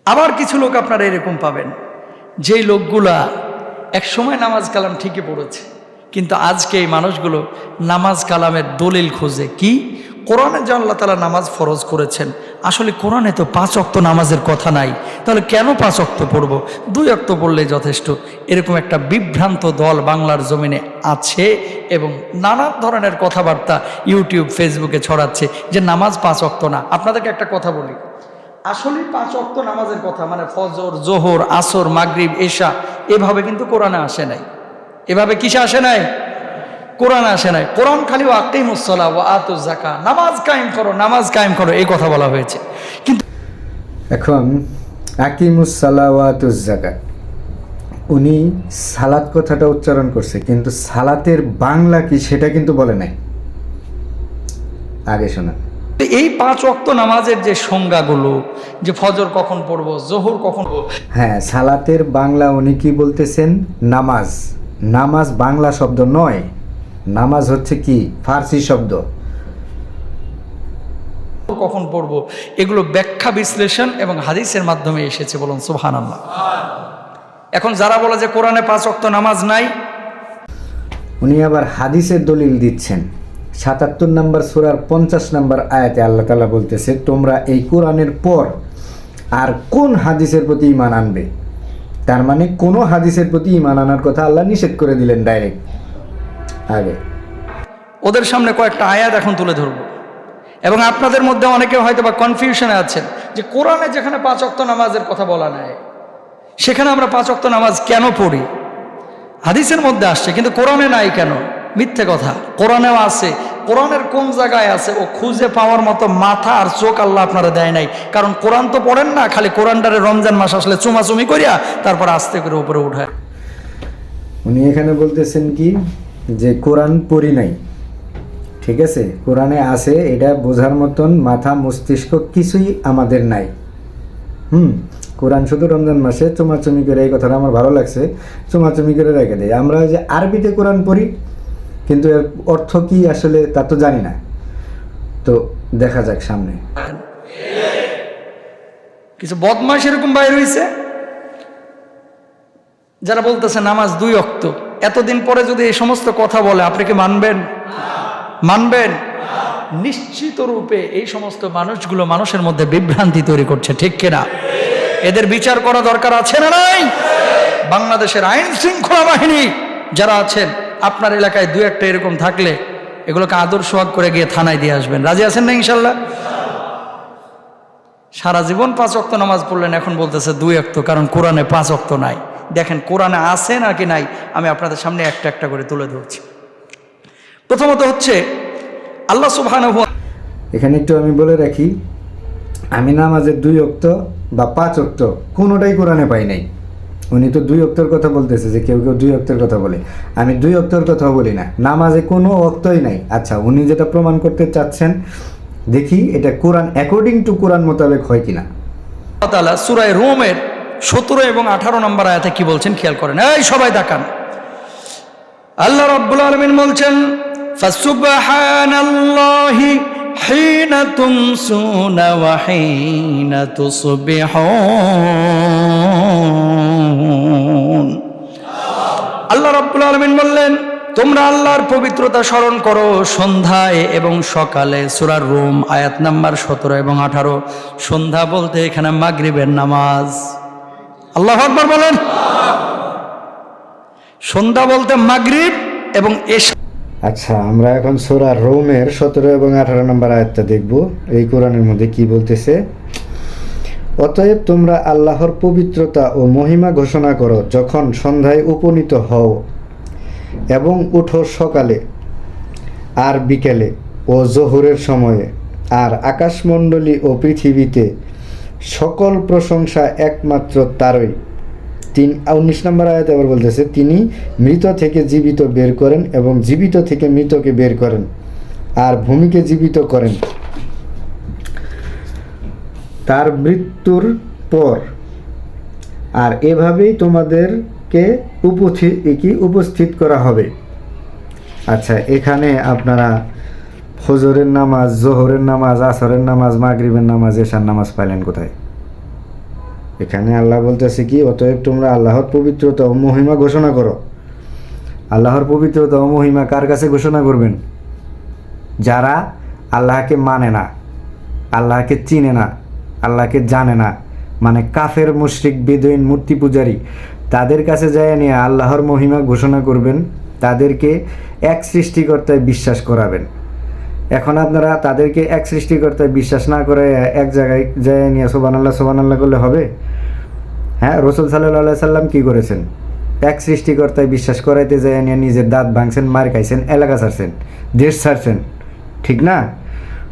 আবার কিছু লোক আপনারা এরকম পাবেন, যেই লোকগুলা এক সময় নামাজ কালাম ঠিকই পড়েছে, কিন্তু আজকে এই মানুষগুলো নামাজ কালামের দলিল খোঁজে। কি? কোরআনে যে আল্লাহ তাআলা নামাজ ফরজ করেছেন, আসলে কোরআনে তো 5 ওয়াক্ত নামাজের কথা নাই, তাহলে কেন 5 ওয়াক্ত পড়বো, 2 ওয়াক্ত পড়লেই যথেষ্ট। এরকম একটা বিভ্রান্ত দল বাংলার জমিনে আছে এবং নানা ধরনের কথাবার্তা ইউটিউব ফেসবুকে ছড়াচ্ছে যে নামাজ 5 ওয়াক্ত না। আপনাদেরকে একটা কথা বলি, আসলে 5 ওয়াক্ত নামাজের কথা মানে ফজর, জোহর, আসর, মাগরিব, এশা, এভাবে কিন্তু কোরআনে আসে নাই। এভাবে কিসে আসে নাই? কোরআনে আসে নাই। কোরআন খালি আকিমুস সালাহ ওয়া আতুজ যাকাত, নামাজ কায়েম করো, নামাজ কায়েম করো, এই কথা বলা হয়েছে। কিন্তু এখন আকিমুস সালাহ ওয়া আতুজ যাকাত, উনি সালাত কথাটা উচ্চারণ করছে, কিন্তু সালাতের বাংলা কি সেটা কিন্তু বলে নাই। আগে শোনা, এই 5 ওয়াক্ত নামাজের যে সংজ্ঞাগুলো, যে ফজর কখন পড়বো, জোহর কখন পড়বো, হ্যাঁ, সালাতের বাংলা উনি কি বলতেছেন? নামাজ। নামাজ বাংলা শব্দ নয়, নামাজ হচ্ছে কি ফার্সি শব্দ। কখন পড়বো, এগুলো ব্যাখ্যা বিশ্লেষণ এবং হাদিসের মাধ্যমে এসেছে। বলুন সুবহানাল্লাহ। এখন যারা বলে যে কোরআনে 5 ওয়াক্ত নামাজ নাই, উনি আবার হাদিসের দলিল দিচ্ছেন। ৭৭ নম্বর সূরার 50 নম্বর আয়াতে আল্লাহ তাআলা বলতেছে, তোমরা এই কোরআনের পর আর কোন হাদিসের প্রতি ঈমান আনবে? তার মানে কোনো হাদিসের প্রতি ঈমান আনার কথা আল্লাহ নিষেধ করে দিলেন ডাইরেক্ট। আগে ওদের সামনে কয়েকটা আয়াত এখন তুলে ধরবো, এবং আপনাদের মধ্যে অনেকে হয়তো বা কনফিউশনে আছেন যে কোরআনে যেখানে 5 ওয়াক্ত নামাজের কথা বলা নাই, সেখানে আমরা 5 ওয়াক্ত নামাজ কেন পড়ি? হাদিসের মধ্যে আসছে কিন্তু কোরআনে নাই কেন? মিথ্যে কথা, কোরআনেও আছে। কোরআনের কোন জায়গায় আছে ও খুঁজে পাওয়ার মতো মাথা আর চোখ আল্লাহ আপনারা দেয় নাই। কারণ কোরআন তো পড়েন না, খালি কোরআনটারে রমজান মাস আসলে চুমাচুমি করিয়া তারপর আস্তে করে উপরে উঠায়। উনি এখানে বলতেছেন কি যে কোরআন পড়ি নাই, ঠিক আছে, কোরআনে আছে, এটা বোঝার মতন মাথা মস্তিষ্ক কিছুই আমাদের নাই। কোরআন শুধু রমজান মাসে চুমাচুমি করে, এই কথাটা আমার ভালো লাগছে, চুমাচুমি করে রেখে দেয়। আমরা যে আরবিতে কোরআন পড়ি, কিন্তু এর অর্থ কি আসলে তা তো জানি না। তো দেখা যাক সামনে। কিছু বদমাশ এরকম বাইর হয়েছে যারা বলতেছে নামাজ 2 ওয়াক্ত। এতদিন পরে যদি এই সমস্ত কথা বলে, আপনি কি মানবেন? মানবেন? নিশ্চিত রূপে এই সমস্ত মানুষগুলো মানুষের মধ্যে বিভ্রান্তি তৈরি করছে, ঠিক কিনা? এদের বিচার করা দরকার আছে না নাই? বাংলাদেশের আইন শৃঙ্খলা বাহিনী যারা আছেন, আপনার এলাকায় 2 একটা এরকম থাকলে এগুলোকে আদর সোহাগ করে গিয়ে থানায় দিয়ে আসবেন। রাজি আছেন না ইনশাল্লাহ? সারা জীবন 5 ওয়াক্ত নামাজ পড়লেন, এখন বলতেছে 2 ওয়াক্ত, কারণ কোরআনে 5 ওয়াক্ত নাই। দেখেন কোরআনে আছে নাকি নাই, আমি আপনাদের সামনে একটা একটা করে তুলে ধরছি। প্রথমত হচ্ছে আল্লাহ সুবহানাহু ওয়া তাআলা, এখানে একটু আমি বলে রাখি, আমি নামাজের 2 ওয়াক্ত বা 5 ওয়াক্ত কোনোটাই কোরআনে পাই নাই। উনি তো 2 ওয়াক্তের কথা বলতেছে, যে কেউ কেউ 2 ওয়াক্তের কথা বলে, আমি 2 ওয়াক্তের কথা বলি না, নামাজে কোনো ওয়াক্তই নাই। আচ্ছা, উনি যেটা প্রমাণ করতে চাচ্ছেন, দেখি এটা কোরআন অ্যাকর্ডিং টু কোরআন মোতাবেক হয় কিনা। আল্লাহ তাআলা সূরা রোমের 17 এবং 18 নম্বর আয়াতে কি বলছেন খেয়াল করেন। এই সবাই তাকান। আল্লাহ রাব্বুল আলামিন বলছেন, ফাসুবহানাল্লাহি হিনা তুমসুনা ওয়া হিনা তুসবিহুন। আল্লাহ রাব্বুল আলামিন বললেন, তোমরা আল্লাহর পবিত্রতা স্মরণ করো সন্ধ্যায় এবং সকালে। সূরা রোম আয়াত নাম্বার 17 এবং 18। সন্ধ্যা বলতে এখানে মাগরিবের নামাজ। আল্লাহু আকবার বলেন। সন্ধ্যা বলতে মাগরিব এবং এশা। আচ্ছা, আমরা এখন সূরা রোমের 17 এবং 18 নম্বর আয়াতটা দেখব। এই কোরআনের মধ্যে কি বলতেছে? অতএব তোমরা আল্লাহর পবিত্রতা ও মহিমা ঘোষণা করো যখন সন্ধ্যায় উপনীত হও, এবং উঠো সকালে আর বিকেলে ও জোহরের সময়ে, আর আকাশমণ্ডলী ও পৃথিবীতে সকল প্রশংসা একমাত্র তারই। 19 নম্বর আয়াতে আবার বলতেছে, তিনি মৃত থেকে জীবিত বের করেন এবং জীবিত থেকে মৃতকে বের করেন, আর ভূমিকে জীবিত করেন তার মৃত্যুর পর, আর এভাবেই তোমাদেরকে উপস্থিত করা হবে। আচ্ছা, এখানে আপনারা ফজরের নামাজ, জোহরের নামাজ, আসরের নামাজ, মাগরিবের নামাজ, এশার নামাজ পাইলেন কোথায়? এখানে আল্লাহ বলতেছে কি, অতএব তোমরা আল্লাহর পবিত্রতা ও মহিমা ঘোষণা করো। আল্লাহর পবিত্রতা ও মহিমা কার কাছে ঘোষণা করবেন? যারা আল্লাহকে মানে না, আল্লাহকে চিনে না, আল্লাহকে জানে না, মানে কাফের, মুশরিক, বেদুইন, মূর্তি পূজারী, তাদের কাছে যায় নিয়ে আল্লাহর মহিমা ঘোষণা করবেন, তাদেরকে এক সৃষ্টিকর্তায় বিশ্বাস করাবেন। এখন আপনারা তাদেরকে এক সৃষ্টিকর্তায় বিশ্বাস না করে এক জায়গায় যায় নিয়ে সুবহানাল্লাহ করলে হবে? হ্যাঁ, রাসূল সাল্লাল্লাহু আলাইহি সাল্লাম কী করেছেন? এক সৃষ্টিকর্তায় বিশ্বাস করাইতে যায় নিয়ে নিজের দাঁত ভাঙছেন, মার খাইছেন, এলাকা ছাড়ছেন, দেশ ছাড়ছেন, ঠিক না?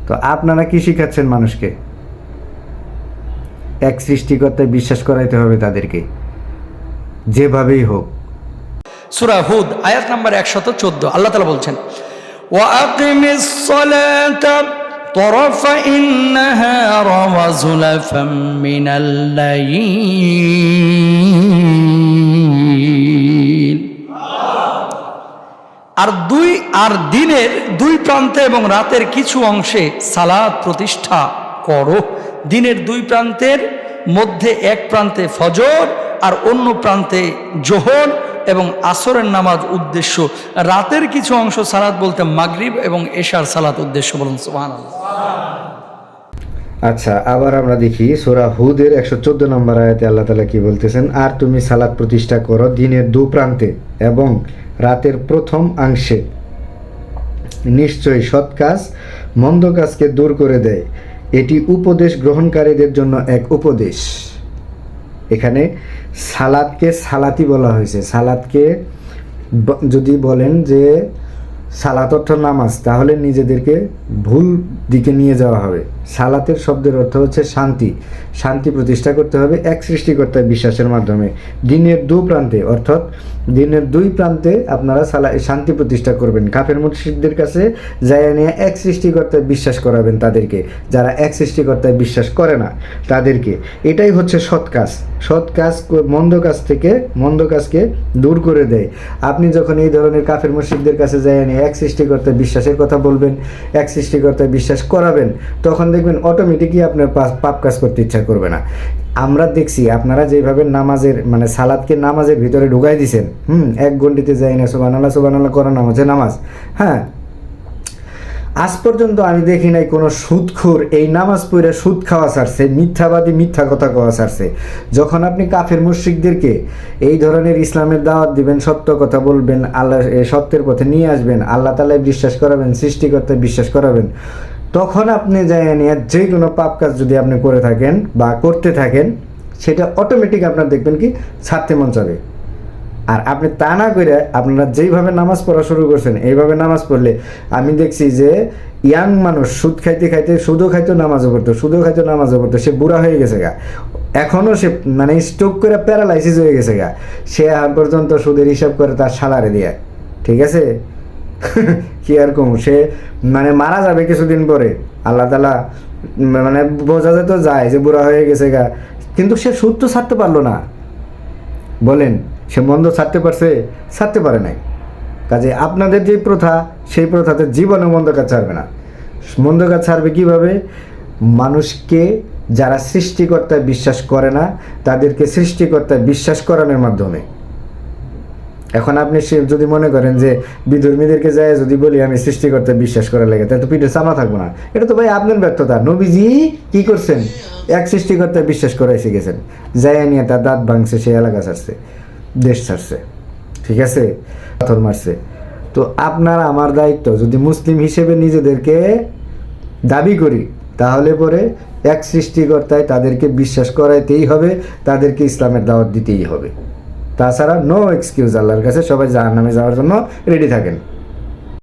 তো আপনারা কি শিখাচ্ছেন মানুষকে? এক সৃষ্টিকর্তায় বিশ্বাস করাইতে হবে তাদেরকে, যেভাবেই হোক। সূরা হুদ আয়াত নাম্বার 114 আল্লাহ তাআলা বলছেন, ওয়াকিমিস সালাতা তরফাইন নাহার ওয়া যুলাফাম মিনাল লাইল। আর দিনের দুই প্রান্তে এবং রাতের কিছু অংশে সালাত প্রতিষ্ঠা করো। দিনের দুই প্রান্তের মধ্যে এক প্রান্তে ফজর আর অন্য প্রান্তে জোহর এবং আসরের নামাজ উদ্দেশ্য। রাতের কিছু অংশ সালাত বলতে মাগরিব এবং এশার সালাত উদ্দেশ্য। বলুন সুবহানাল্লাহ। আচ্ছা, আবার আমরা দেখি সূরা হুদের 114 নম্বর আয়াতে আল্লাহ তাআলা কি বলতেছেন, আর তুমি সালাত প্রতিষ্ঠা করো দিনের দু প্রান্তে এবং রাতের প্রথম অংশে, নিশ্চয়ই সৎ কাজ মন্দ কাজকে দূর করে দেয়, এটি উপদেশ গ্রহণকারীদের জন্য এক উপদেশ। এখানে সালাতকে সালাতি বলা হয়েছে। সালাতকে যদি বলেন যে সালাত অর্থ নামাজ, তাহলে নিজেদেরকে ভুল দিকে নিয়ে যাওয়া হবে। সালাতের শব্দের অর্থ হচ্ছে শান্তি। শান্তি প্রতিষ্ঠা করতে হবে এক সৃষ্টিকর্তার বিশ্বাসের মাধ্যমে। দিনের দু প্রান্তে, অর্থাৎ দিনের দুই প্রান্তে আপনারা শান্তি প্রতিষ্ঠা করবেন। কাফের মুশরিকদের কাছে যায় নিয়ে এক সৃষ্টিকর্তায় বিশ্বাস করাবেন তাদেরকে, যারা এক সৃষ্টিকর্তায় বিশ্বাস করে না তাদেরকে। এটাই হচ্ছে সৎ কাজ। সৎ কাজ মন্দ কাজকে দূর করে দেয়। আপনি যখন এই ধরনের কাফের মুশরিকদের কাছে যায় নিয়ে এক সৃষ্টিকর্তায় বিশ্বাসের কথা বলবেন, এক সৃষ্টিকর্তায় বিশ্বাস করাবেন, তখন দেখবেন অটোমেটিকই আপনার পাপ কাজ করতে ইচ্ছা করবে না। আমরা দেখছি আপনারা যেভাবে নামাজের মানে সালাদকে নামাজের ভিতরে ঢুকাই দিছেন, এক গণ্ডিতে যাই না সুবহানাল্লাহ করা নাম হচ্ছে নামাজ। হ্যাঁ, আজ পর্যন্ত আমি দেখি নাই কোনো সুদখোর এই নামাজ পড়ে সুদ খাওয়া ছাড়ছে, মিথ্যাবাদী মিথ্যা কথা খাওয়া ছাড়ছে। যখন আপনি কাফের মুশরিকদেরকে এই ধরনের ইসলামের দাওয়াত দিবেন, সত্য কথা বলবেন, আল্লাহ সত্যের পথে নিয়ে আসবেন, আল্লাহ তাআলায় বিশ্বাস করাবেন, সৃষ্টিকর্তায় বিশ্বাস করাবেন, তখন আপনি যায় নিয়ে যে কোনো পাপ কাজ যদি আপনি করে থাকেন বা করতে থাকেন, সেটা অটোমেটিক আপনার দেখবেন কি ছাড়তে মন চাবে। আর আপনি তা না করে আপনারা যেইভাবে নামাজ পড়া শুরু করছেন, এইভাবে নামাজ পড়লে আমি দেখছি যে ইয়াং মানুষ সুদ খাইতে খাইতে সুদও খাইতো নামাজও পড়তো, সে বুড়া হয়ে গেছে গা, এখনও সে মানে স্ট্রোক করে প্যারালাইসিস হয়ে গেছে গা, সে আর পর্যন্ত সুদের হিসাব করে তার সালারে দিয়ে। ঠিক আছে, কি আর কম, সে মানে মারা যাবে কিছুদিন পরে। আল্লাহ তাআলা মানে বোঝা যেত যায় যে বুড়া হয়ে গেছে গা, কিন্তু সে সুদ তো ছাড়তে পারলো না। বলেন, সে মন্দ ছাড়তে পারছে? ছাড়তে পারে নাই। কাজে আপনাদের যে প্রথা, সেই প্রথাতে জীবনে মন্দ কাজ ছাড়বে না। মন্দ কাজ ছাড়বে কীভাবে? মানুষকে যারা সৃষ্টিকর্তায় বিশ্বাস করে না তাদেরকে সৃষ্টিকর্তায় বিশ্বাস করানোর মাধ্যমে। এখন আপনি যদি মনে করেন যে বিধর্মীদেরকে যায় যদি বলি আমি সৃষ্টিকর্তায় বিশ্বাস করার লাগে, তাহলে তো পিঠে চামড়া থাকবো না। এটা তো ভাই আপনার ব্যর্থতা। নবীজি কি করছেন? এক সৃষ্টিকর্তায় বিশ্বাস করাইছে গেছেন, যায় নিয়ে তার দাঁত ভাঙছে, সে এলাকা ছাড়ছে, দেশ ছাড়ছে, ঠিক আছে, পাথর মারছে। তো আপনার আমার দায়িত্ব, যদি মুসলিম হিসেবে নিজেদেরকে দাবি করি, তাহলে পরে এক সৃষ্টিকর্তায় তাদেরকে বিশ্বাস করাইতেই হবে, তাদেরকে ইসলামের দাওয়াত দিতেই হবে। তাছাড়া নো এক্সকিউজ। আল্লাহর কাছে সবাই জাহান্নামে যাওয়ার জন্য রেডি থাকেন।